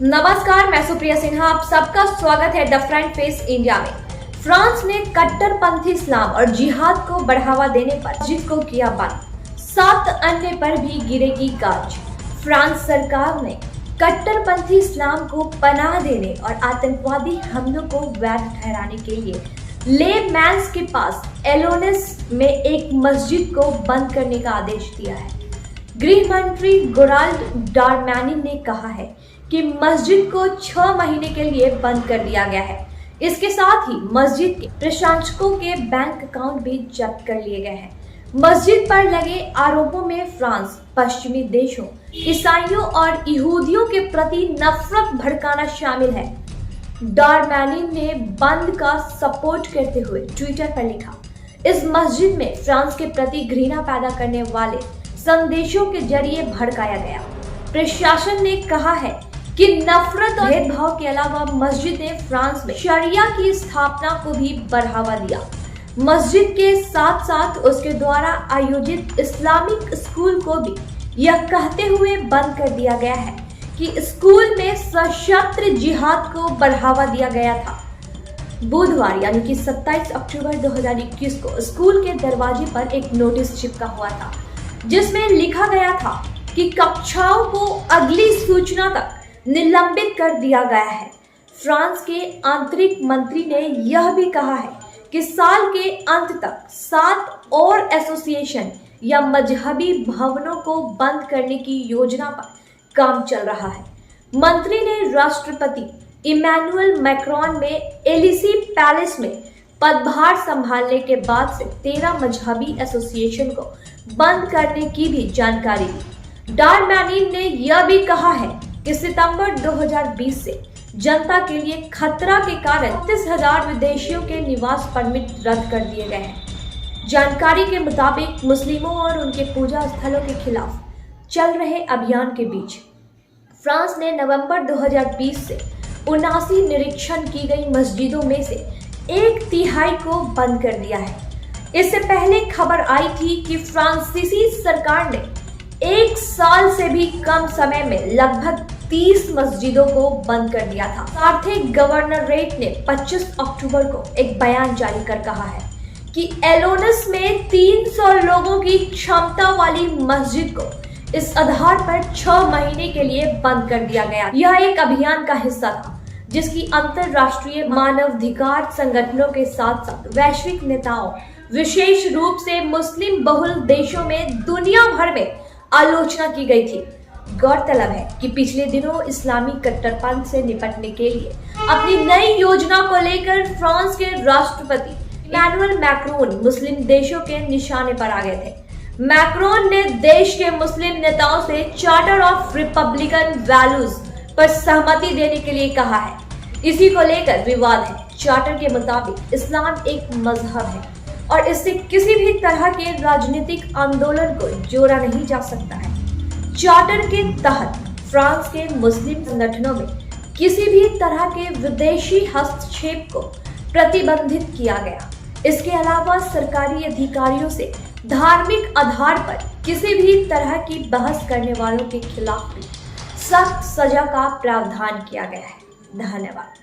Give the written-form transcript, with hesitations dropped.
नमस्कार, मैं सुप्रिया सिन्हा, आप सबका स्वागत है द फ्रंट फेस इंडिया में। फ्रांस ने कट्टरपंथी इस्लाम और जिहाद को बढ़ावा देने पर मस्जिद को किया बंद, 7 अन्य पर भी गिरेगी गाज। फ्रांस सरकार ने कट्टरपंथी इस्लाम को पनाह देने और आतंकवादी हमलों को वैध ठहराने के लिए ले मैंस के पास एलोनेस में एक मस्जिद को बंद करने का आदेश दिया है। गृह मंत्री गेराल्ड डारमैनिन ने कहा है कि मस्जिद को 6 महीने के लिए बंद कर दिया गया है। इसके साथ ही मस्जिद के प्रशंसकों के बैंक अकाउंट भी जब्त कर लिए गए हैं। मस्जिद पर लगे आरोपों में फ्रांस, पश्चिमी देशों, ईसाइयों और यहूदियों के प्रति नफरत भड़काना शामिल है। डारमैनिन ने बंद का सपोर्ट करते हुए ट्विटर पर लिखा, इस मस्जिद में फ्रांस के प्रति घृणा पैदा करने वाले संदेशों के जरिए भड़काया गया। प्रशासन ने कहा है कि नफरत और भेदभाव के अलावा मस्जिद ने फ्रांस में शरिया की स्थापना को भी बढ़ावा दिया। मस्जिद के साथ साथ उसके द्वारा आयोजित इस्लामिक स्कूल को भी यह कहते हुए बंद कर दिया गया है कि स्कूल में सशस्त्र जिहाद को बढ़ावा दिया गया था। बुधवार यानी कि 27 अक्टूबर 2021 को स्कूल के दरवाजे पर एक नोटिस चिपका हुआ था, जिसमें लिखा गया था कि कक्षाओं को अगली सूचना तक निलंबित कर दिया गया है। फ्रांस के आंतरिक मंत्री ने यह भी कहा है कि साल के अंत तक 7 और एसोसिएशन या मजहबी भवनों को बंद करने की योजना पर काम चल रहा है। मंत्री ने राष्ट्रपति इमैनुअल मैक्रोन में एलिसी पैलेस में पदभार संभालने के बाद से 13 मजहबी एसोसिएशन को बंद करने की भी जानकारी दी। डारमैनिन ने यह भी कहा है कि सितंबर 2020 से जनता के लिए खतरा के कारण 30,000 विदेशियों के निवास परमिट रद्द कर दिए गए हैं। जानकारी के मुताबिक मुस्लिमों और उनके पूजा स्थलों के खिलाफ चल रहे अभियान के बीच फ्रांस ने नवंबर 2020 से 79 निरीक्षण की गई मस्जिदों में से 1/3 को बंद कर दिया है। इससे पहले खबर आई थी कि फ्रांसीसी सरकार ने 1 साल से भी कम समय में लगभग 30 मस्जिदों को बंद कर दिया था। साथ ही गवर्नरेट ने 25 अक्टूबर को एक बयान जारी कर कहा है कि एलोनेस में 300 लोगों की क्षमता वाली मस्जिद को इस आधार पर 6 महीने के लिए बंद कर दिया गया। यह एक अभियान का हिस्सा था जिसकी अंतरराष्ट्रीय मानवाधिकार संगठनों के साथ साथ वैश्विक नेताओं, विशेष रूप से मुस्लिम बहुल देशों में दुनिया भर में आलोचना की गई थी। गौरतलब है कि पिछले दिनों इस्लामी कट्टरपंथ से निपटने के लिए अपनी नई योजना को लेकर फ्रांस के राष्ट्रपति इमैनुअल मैक्रोन मुस्लिम देशों के निशाने पर आ गए थे। मैक्रोन ने देश के मुस्लिम नेताओं से चार्टर ऑफ रिपब्लिकन वैल्यूज पर सहमति देने के लिए कहा है। इसी को लेकर विवाद है। चार्टर के मुताबिक इस्लाम एक मजहब है और इससे किसी भी तरह के राजनीतिक आंदोलन को जोड़ा नहीं जा सकता है। चार्टर के तहत फ्रांस के मुस्लिम संगठनों में किसी भी तरह के विदेशी हस्तक्षेप को प्रतिबंधित किया गया। इसके अलावा सरकारी अधिकारियों से धार्मिक आधार पर किसी भी तरह की बहस करने वालों के खिलाफ भी सख्त सजा का प्रावधान किया गया है। धन्यवाद।